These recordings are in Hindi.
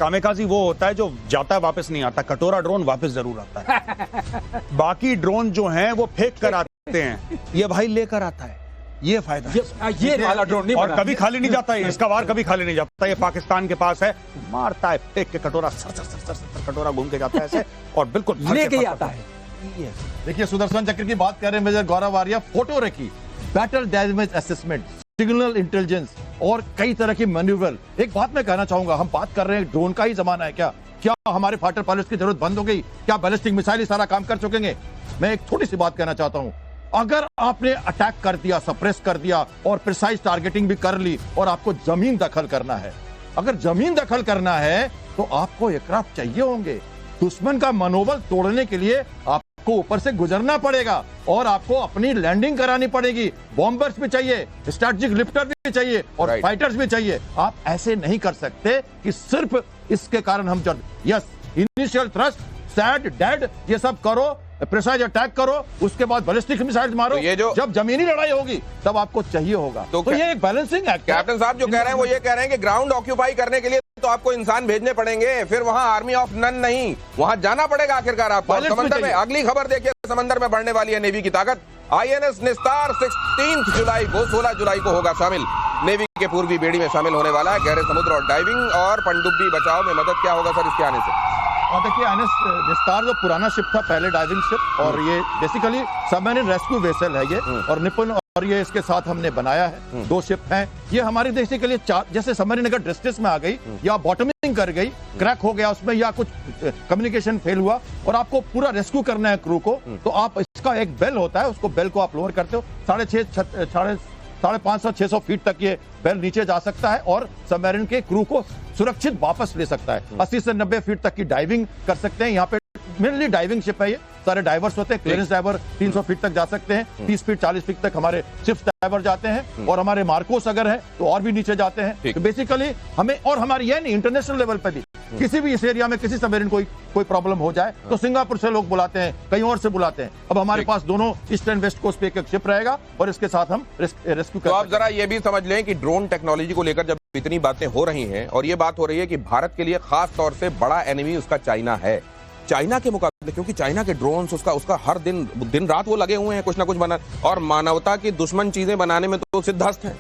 कामेकाजी वो होता है जो जाता है वापस नहीं आता, कटोरा ड्रोन वापस जरूर आता है। बाकी ड्रोन जो हैं वो फेंक कर आते हैं, ये भाई लेकर आता है, ये फायदा है। ये वाला ड्रोन नहीं और कभी खाली नहीं जाता है, इसका वार कभी खाली नहीं जाता। ये पाकिस्तान के पास है, मारता है फेंक के कटोरा, सर सर सर सर कटोरा घूम के जाता है ऐसे और बिल्कुल लेके ही आता है। देखिए सुदर्शन चक्र की बात कर रहे हैं मेजर गौरव आर्या, फोटो रखी, battle damage assessment, signal intelligence और कई तरह की मैन्यूवर। एक बात मैं कहना चाहूंगा, हम बात कर रहे हैं ड्रोन का ही जमाना है क्या? क्या हमारे फाइटर पायलट्स की जरूरत बंद हो गई? क्या बैलिस्टिक मिसाइल ही सारा काम कर चुकेंगे? मैं एक थोड़ी सी बात कहना चाहता हूं, अगर आपने अटैक कर दिया, सप्रेस कर दिया और प्रिसाइज टारगेटिंग भी कर ली और आपको जमीन दखल करना है, अगर जमीन दखल करना है तो आपको एयरक्राफ्ट चाहिए होंगे। दुश्मन का मनोबल तोड़ने के लिए आपको ऊपर से गुजरना पड़ेगा और आपको अपनी लैंडिंग करानी पड़ेगी। बॉम्बर्स भी चाहिए, स्ट्रैटेजिक लिफ्टर भी चाहिए और फाइटर्स भी चाहिए। आप ऐसे नहीं कर सकते कि सिर्फ इसके कारण हम yes initial thrust, sad, dead, ये सब करो, प्रिसाइज अटैक करो, उसके बाद बैलिस्टिक मिसाइल मारो। तो ये जो जब जमीनी लड़ाई होगी तब आपको चाहिए होगा। तो ये एक बैलेंसिंग एक्ट। कैप्टन साहब जो कह रहे हैं वो ये कह रहे हैं कि ग्राउंड ऑक्यूपाई करने के लिए तो आपको इंसान भेजने पड़ेंगे, फिर वहां आर्मी ऑफ नन नहीं, वहां जाना पड़ेगा आखिरकार आपको। समंदर में अगली खबर देखिए, समंदर में बढ़ने वाली है नेवी की ताकत। आईएनएस निस्तार 16 जुलाई को 16 जुलाई को होगा शामिल, नेवी के पूर्वी बेड़ी में शामिल होने वाला है। गहरे समुद्र और डाइविंग और पनडुब्बी बचाव में मदद क्या होगा सर इसके आने से? और देखिए आईएनएस निस्तार जो पुराना शिप था, पहले डाइविंग शिप, और ये बेसिकली सबमरीन रेस्क्यू वेसल है ये, और निपुण, और ये इसके साथ हमने बनाया है। 2 शिप हैं ये हमारी देश के लिए। जैसे सबमरीन अगर डिस्ट्रेस में आ गई या बॉटमिंग कर गई, क्रैक हो गया उसमें, या कुछ कम्युनिकेशन फेल हुआ और आपको पूरा रेस्क्यू करना है क्रू को, तो आप इसका एक बेल होता है, उसको बेल को आप लोअर करते हो, 550-600 फीट तक ये बेल नीचे जा सकता है और सबमरीन के क्रू को सुरक्षित वापस ले सकता है। 80 से 90 फीट तक की डाइविंग कर सकते हैं। यहाँ पे मेनली डाइविंग शिप है ये, सारे डाइवर्स होते हैं। क्लियरेंस डाइवर 300 फीट तक जा सकते हैं, 30 फीट 40 फीट तक हमारे शिप्स डाइवर जाते हैं, और हमारे मार्कोस अगर है तो और भी नीचे जाते हैं। तो बेसिकली हमें, और हमारी ये नहीं, इंटरनेशनल लेवल पे भी किसी भी इस एरिया में किसी सबमरीन कोई प्रॉब्लम हो जाए तो सिंगापुर से लोग बुलाते हैं, कहीं और से बुलाते हैं। अब हमारे पास दोनों ईस्ट एंड वेस्ट कोस्ट पे एक शिप रहेगा और इसके साथ हम रेस्क्यू कर। तो आप जरा ये भी समझ लें कि ड्रोन टेक्नोलॉजी को लेकर जब इतनी बातें हो रही हैं और ये बात हो रही है कि भारत के लिए खास तौर से बड़ा एनिमी उसका चाइना है, चाइना के मुकाबले, क्योंकि चाइना के ड्रोन्स उसका हर दिन रात वो लगे हुए हैं कुछ ना कुछ बना, और मानवता की दुश्मन चीजें बनाने में तो सिद्धहस्त हैं,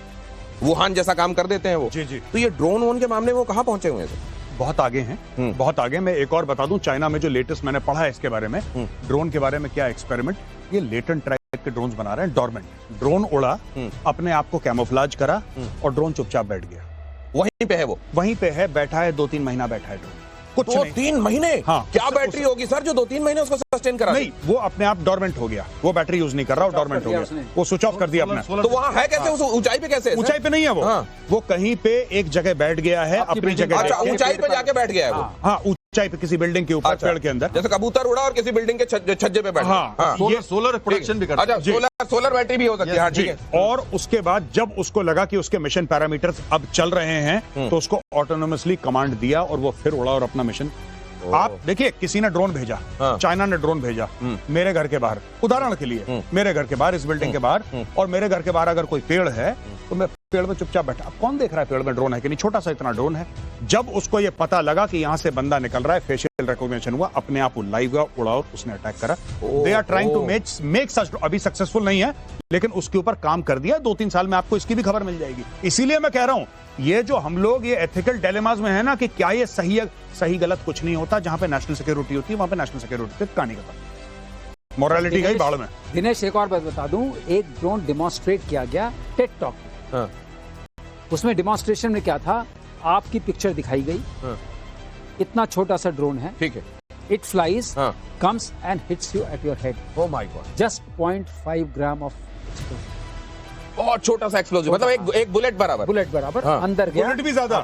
वुहान जैसा काम कर देते हैं वो। जी जी। तो ये ड्रोन वोन के मामले में वो कहां पहुंचे हुए हैं? बहुत आगे हैं, बहुत आगे। मैं एक और बता दूं, चाइना में जो लेटेस्ट मैंने पढ़ा है इसके बारे में, ड्रोन के बारे में क्या एक्सपेरिमेंट, ये लेटेंट टाइप के ड्रोन्स बना रहे हैं। डॉर्मेंट ड्रोन उड़ा, अपने आप को कैमोफ्लेज करा और ड्रोन चुपचाप बैठ गया। वहीं पे है वो, वहीं पे है, बैठा है, 2-3 महीना बैठा है ड्रोन, कुछ 2-3 महीने। हाँ, क्या बैटरी होगी सर जो 2-3 महीने उसको सस्टेन करा? नहीं, वो अपने आप डॉर्मेंट हो गया, वो बैटरी यूज नहीं कर रहा, डॉर्मेंट हो गया, वो स्विच ऑफ कर दिया अपना। तो वहां है कैसे? उस ऊंचाई पे कैसे? ऊंचाई पे नहीं है वो, वो कहीं पे एक जगह बैठ गया है, अपनी जगह। अच्छा, ऊंचाई पे जाके बैठ गया है वो? हाँ, ऊंचाई पे किसी बिल्डिंग के ऊपर, पेड़ के अंदर, जैसे कबूतर उड़ा और किसी बिल्डिंग के छज्जे पे बैठा। हाँ, ये सोलर प्रोडक्शन भी करता है। अच्छा, सोलर बैटरी भी हो सकती है। हाँ, ठीक है। और उसके बाद जब उसको लगा कि उसके मिशन पैरामीटर्स अब चल रहे हैं, तो उसको ऑटोनोमसली कमांड दिया और वो फिर उड़ा और अपना मिशन। आप देखिए, किसी ने ड्रोन भेजा, चाइना ने ड्रोन भेजा मेरे घर के बाहर, उदाहरण के लिए मेरे घर के बाहर, इस बिल्डिंग के बाहर, और मेरे घर के बाहर अगर कोई पेड़ है तो मैं पेड़ में चुपचाप बैठा। अब कौन देख रहा है पेड़ में ड्रोन है कि नहीं? छोटा सा इतना ड्रोन है। जब उसको ये पता लगा कि यहां से बंदा निकल रहा है, फेशियल रिकॉग्निशन हुआ, अपने आप वो लाइव हुआ, उड़ा और उसने अटैक करा। They are trying to make such, अभी सक्सेसफुल नहीं है लेकिन उसके ऊपर काम कर दिया। 2-3 साल में आपको इसकी भी खबर मिल जाएगी। इसीलिए मैं कह रहा हूं, ये जो हम लोग ये एथिकल डिलेमास में है ना, कि क्या ये सही गलत कुछ नहीं होता। जहां पे नेशनल सिक्योरिटी होती है वहां पे नेशनल सिक्योरिटी पे कहानी खत्म, मोरालिटी गई बाढ़ में। दिनेश, एक और बात बता दूं, एक ड्रोन डिमॉन्स्ट्रेट किया गया टेड टॉक में। उसमें डिमॉन्स्ट्रेशन में क्या था, आपकी पिक्चर दिखाई गई, इतना छोटा सा ड्रोन है, ठीक है, it flies, comes and hits you at your head. Oh my God, just 0.5 gram of explosion. बहुत छोटा सा एक्सप्लोजिव, मतलब एक बुलेट बराबर। अंदर गया, बुलेट भी ज्यादा,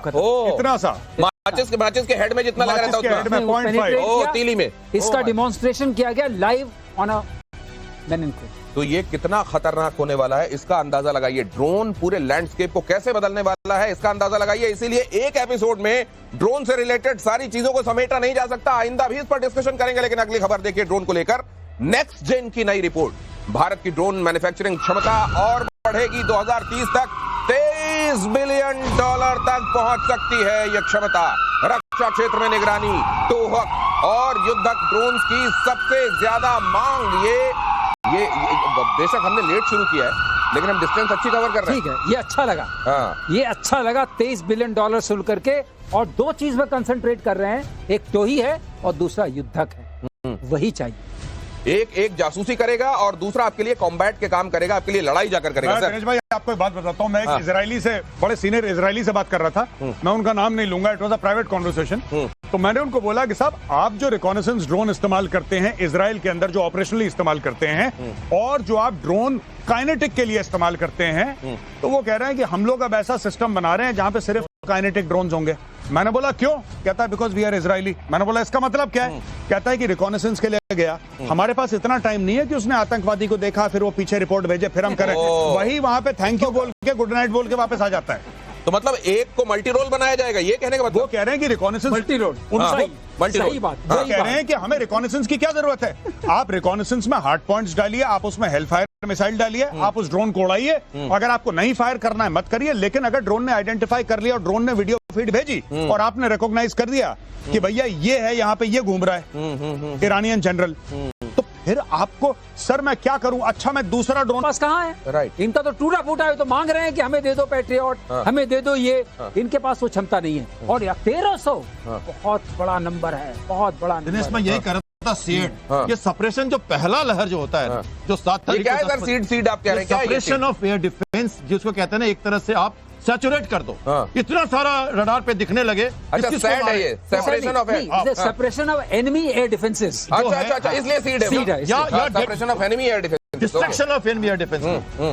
इतना सा, माचिस के हेड में जितना लगा रहता है उतना। 0.5 तीली में इसका डिमॉन्स्ट्रेशन किया गया लाइव ऑन अ मेनिनक्रूज। तो ये कितना खतरनाक होने वाला है इसका अंदाजा लगाइए। ड्रोन पूरे लैंडस्केप को कैसे बदलने वाला है इसका अंदाजा लगाइए। इसीलिए एक एपिसोड में ड्रोन से रिलेटेड सारी चीजों को समेटा नहीं जा सकता। आइंदा भी इस पर डिस्कशन करेंगे, लेकिन अगली खबर देखिए ड्रोन को लेकर। नेक्स्ट जेन की नई रिपोर्ट, भारत की ड्रोन मैन्युफैक्चरिंग क्षमता और बढ़ेगी। 2030 तक $23 बिलियन तक पहुंच सकती है यह क्षमता। सुरक्षा क्षेत्र में निगरानी, टोहक और युद्धक ड्रोन्स की सबसे ज्यादा मांग। ये बेशक हमने लेट शुरू किया है, लेकिन हम डिस्टेंस अच्छी कवर कर रहे हैं। ठीक है, ये अच्छा लगा। हाँ। ये अच्छा लगा। $23 बिलियन शुरू करके, और दो चीज में कंसंट्रेट कर रहे हैं, एक टोही है और दूसरा युद्धक है। वही चाहिए। एक जासूसी करेगा और दूसरा आपके लिए कॉम्बैट के काम करेगा, आपके लिए लड़ाई जाकर करेगा। दिनेश भाई, आपको एक बात बताता हूँ। मैं एक इजरायली से, बड़े सीनियर इजरायली से बात कर रहा था। मैं उनका नाम नहीं लूंगा, it was a private conversation. तो मैंने उनको बोला कि साहब, आप जो रिकॉनेसेंस ड्रोन इस्तेमाल करते हैं इजराइल के अंदर, जो ऑपरेशनली इस्तेमाल करते हैं, और जो आप ड्रोन काइनेटिक के लिए इस्तेमाल करते हैं, तो वो कह रहे हैं कि हम लोग अब ऐसा सिस्टम बना रहे हैं जहां पे सिर्फ काइनेटिक ड्रोन्स होंगे। मैंने बोला क्यों? कहता है बिकॉज वी आर इजरायली। मैंने बोला इसका मतलब क्या है? कहता है कि रिकॉनेसेंस के लिए गया, हमारे पास इतना टाइम नहीं है कि उसने आतंकवादी को देखा, फिर वो पीछे रिपोर्ट भेजे, फिर हम करें। वही वहां पे थैंक यू बोल के, गुड नाइट बोल के वापस आ जाता है। तो मतलब एक को मल्टी रोल बनाया जाएगा, ये कहने का मतलब? वो कह रहे हैं कि रिकॉनेसेंस मल्टी रोल, सही बात। वो कह रहे हैं कि हमें रिकॉनेसेंस की क्या जरूरत है? आप रिकॉनेसेंस में हार्ड पॉइंट्स डालिए, आप उसमें हेलफायर मिसाइल डालिए, आप उस ड्रोन को उड़ाइए। अगर आपको नहीं फायर करना है मत करिए, लेकिन अगर ड्रोन ने आइडेंटिफाई कर लिया और ड्रोन ने वीडियो फीड भेजी और आपने रिकॉग्नाइज कर दिया कि भैया ये है, यहाँ पे ये घूम रहा है ईरानियन जनरल, तो फिर आपको, सर मैं क्या करूं? अच्छा, मैं दूसरा ड्रोन पास कहाँ है? राइट। इनका तो टूटा फूटा है, तो मांग रहे हैं कि हमें दे दो पैट्रियट, हमें दे दो ये। इनके पास वो क्षमता नहीं है। और 1300 बहुत बड़ा नंबर है, बहुत बड़ा दिनेश, नंबर मैं यही कर रहा था, सीड, ये सपरेशन जो पहला लहर जो होता है, जो 7 तारीख क्या है सर? सीड आप कह रहे हैं क्या? सपरेशन ऑफ एयर डिफेंस, जिसको कहते हैं ना, एक तरह से आप सैचुरेट कर दो। इतना सारा रडार पे दिखने लगे। अच्छा, सैड है ये, separation of separation of enemy air defences. अच्छा, इसलिए सीड है या separation of enemy air defence, destruction of enemy air defence.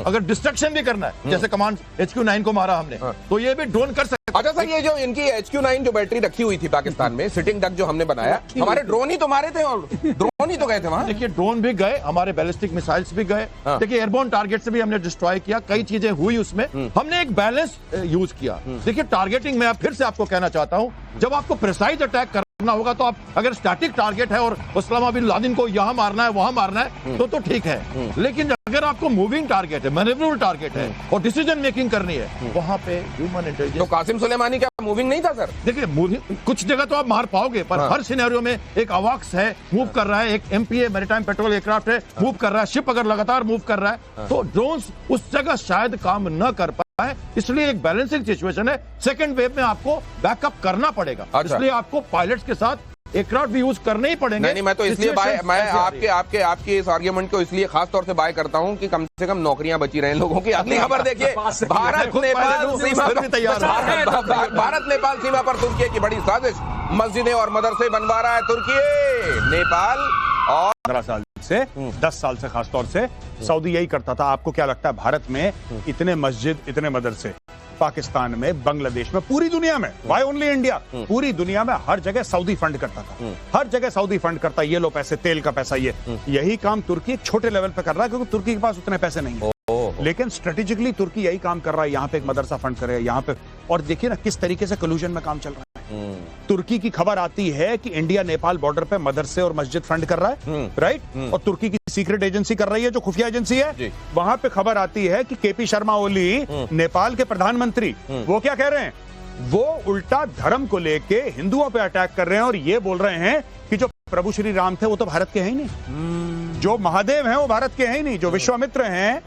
अगर डिस्ट्रक्शन भी करना है, जैसे कमांड HQ-9 को मारा हमने, तो ये भी ड्रोन कर सकते। अच्छा सर, ये जो इनकी HQ-9 जो बैटरी रखी हुई थी पाकिस्तान में, सिटिंग डक जो हमने बनाया, हमारे ड्रोन ही तो मारे थे, और ड्रोन ही तो गए थे वहां। देखिए, ड्रोन भी गए, हमारे बैलिस्टिक मिसाइल्स भी गए। देखिए, एयरबोर्न टारगेट से भी हमने डिस्ट्रॉय किया, कई चीजें हुई उसमें। हमने एक बैलेंस यूज किया। देखिए, टारगेटिंग में फिर से आपको कहना चाहता हूं, जब आपको प्रिसाइज अटैक करना होगा, तो आप अगर स्टैटिक टारगेट है और उस्मामा बिन लादेन को यहां मारना है, वहां मारना है, तो ठीक है। लेकिन अगर आपको मूविंग टारगेट है, मैनेवरेबल टारगेट है और डिसीजन मेकिंग करनी है, वहां पे ह्यूमन इंटेलिजेंस। तो कासिम सुलेमानी क्या मूविंग नहीं था सर? देखिए, कुछ जगह तो आप मार पाओगे, पर हर सिनेरियो में एक अवाक्स है, मूव कर रहा है, एक MPA मैरीटाइम पेट्रोल एयरक्राफ्ट है, मूव कर रहा है, शिप अगर लगातार मूव कर रहा है, तो ड्रोन्स उस जगह शायद काम न कर पाए। इसलिए एक बैलेंसिंग सिचुएशन है। सेकंड वेव में आपको बैकअप करना पड़ेगा, इसलिए आपको पायलट्स के साथ एयरक्राफ्ट भी यूज करने ही पड़ेंगे। नहीं, मैं तो इसलिए मैं आपके इस आर्गुमेंट को इसलिए खास तौर से बाय करता हूं कि कम से कम नौकरियां बची रहे लोगों की। अगली खबर देखिए, भारत नेपाल सीमा पर तुर्की की बड़ी साजिश, मस्जिदें और मदरसे बनवा रहा है तुर्की। नेपाल और 15 साल से 10 साल से खासतौर से सऊदी यही करता था। आपको क्या लगता है, भारत में इतने मस्जिद, इतने मदरसे, पाकिस्तान में, बांग्लादेश में, पूरी दुनिया में, वाई ओनली इंडिया, पूरी दुनिया में हर जगह सऊदी फंड करता था, हर जगह सऊदी फंड करता। ये लो पैसे, तेल का पैसा, ये यही काम तुर्की एक छोटे लेवल पे कर रहा है, क्योंकि तुर्की के पास उतने पैसे नहीं है। लेकिन स्ट्रेटेजिकली तुर्की यही काम कर रहा है, यहाँ पे एक मदरसा फंड करे, यहाँ पे। और देखिए ना किस तरीके से कलूजन में काम चल रहा है। तुर्की की खबर आती है कि इंडिया नेपाल बॉर्डर पे मदरसे और मस्जिद फंड कर रहा है, राइट? और तुर्की की सीक्रेट एजेंसी कर रही है, जो खुफिया एजेंसी है। वहां पे खबर आती है कि KP शर्मा ओली, नेपाल के प्रधानमंत्री, वो क्या कह रहे हैं? वो उल्टा धर्म को लेके हिंदुओं पे अटैक कर रहे हैं और ये बोल रहे हैं कि जो प्रभु श्री राम थे वो तो भारत के हैं ही नहीं, जो महादेव हैं वो भारत के हैं ही नहीं, जो विश्वामित्र हैं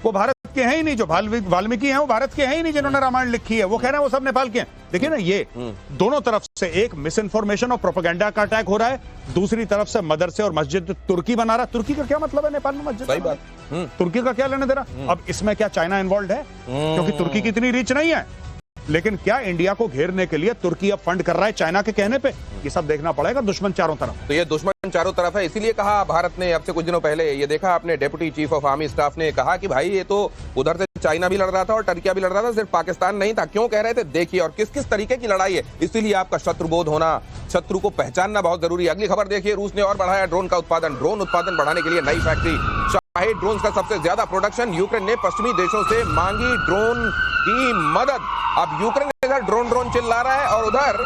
वो भारत के हैं ही नहीं, जो वाल्मीकि हैं वो भारत के हैं ही नहीं, जिन्होंने रामायण लिखी है, वो कह रहे हैं वो सब नेपाल के हैं। देखिए ना, ये दोनों तरफ से एक मिस इन्फॉर्मेशन और प्रोपेगेंडा का अटैक हो रहा है, दूसरी तरफ से मदरसे और मस्जिद तुर्की बना रहा है। तुर्की का क्या मतलब है नेपाल में मस्जिद? सही बात। तुर्की का क्या लेने देना? अब इसमें क्या चाइना इन्वॉल्व है? क्योंकि तुर्की की इतनी रीच नहीं है। लेकिन क्या इंडिया को घेरने के लिए तुर्की अब फंड कर रहा है चाइना के कहने पे? ये सब देखना पड़ेगा। दुश्मन चारों तरफ, तो ये दुश्मन चारों तरफ है। इसीलिए कहा भारत ने, अब से कुछ दिनों पहले ये देखा आपने, deputy chief of army staff ने कहा कि भाई ये तो उधर से चाइना भी लड़ रहा था और टर्किया भी लड़ रहा था, सिर्फ पाकिस्तान नहीं था। क्यों कह रहे थे? देखिए, और किस किस तरीके की लड़ाई है। इसीलिए आपका शत्रुबोध होना, शत्रु को पहचानना बहुत जरूरी है। अगली खबर देखिए, रूस ने और बढ़ाया ड्रोन का उत्पादन। ड्रोन उत्पादन बढ़ाने के लिए नई फैक्ट्री। शाही ड्रोन का सबसे ज्यादा प्रोडक्शन। यूक्रेन ने पश्चिमी देशों से मांगी ड्रोन की मदद। अब यूक्रेन इधर ड्रोन चिल्ला रहा है और उधर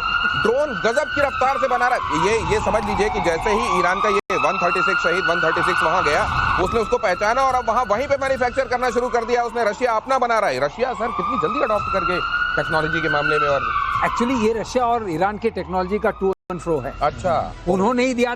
ड्रोन गजब की रफ्तार से बना रहा है। ये समझ लीजिए कि जैसे ही ईरान का ये 136 शहीद 136 वहां गया, उसने उसको पहचाना और अब वहीं पे मैन्युफैक्चर करना शुरू कर दिया उसने। रशिया अपना बना रहा है। रशिया सर कितनी जल्दी अडॉप्ट करके टेक्नोलॉजी के मामले में और एक्चुअली ये रशिया और ईरान की टेक्नोलॉजी का टू एंड फ्रो है। अच्छा, उन्होंने ही दिया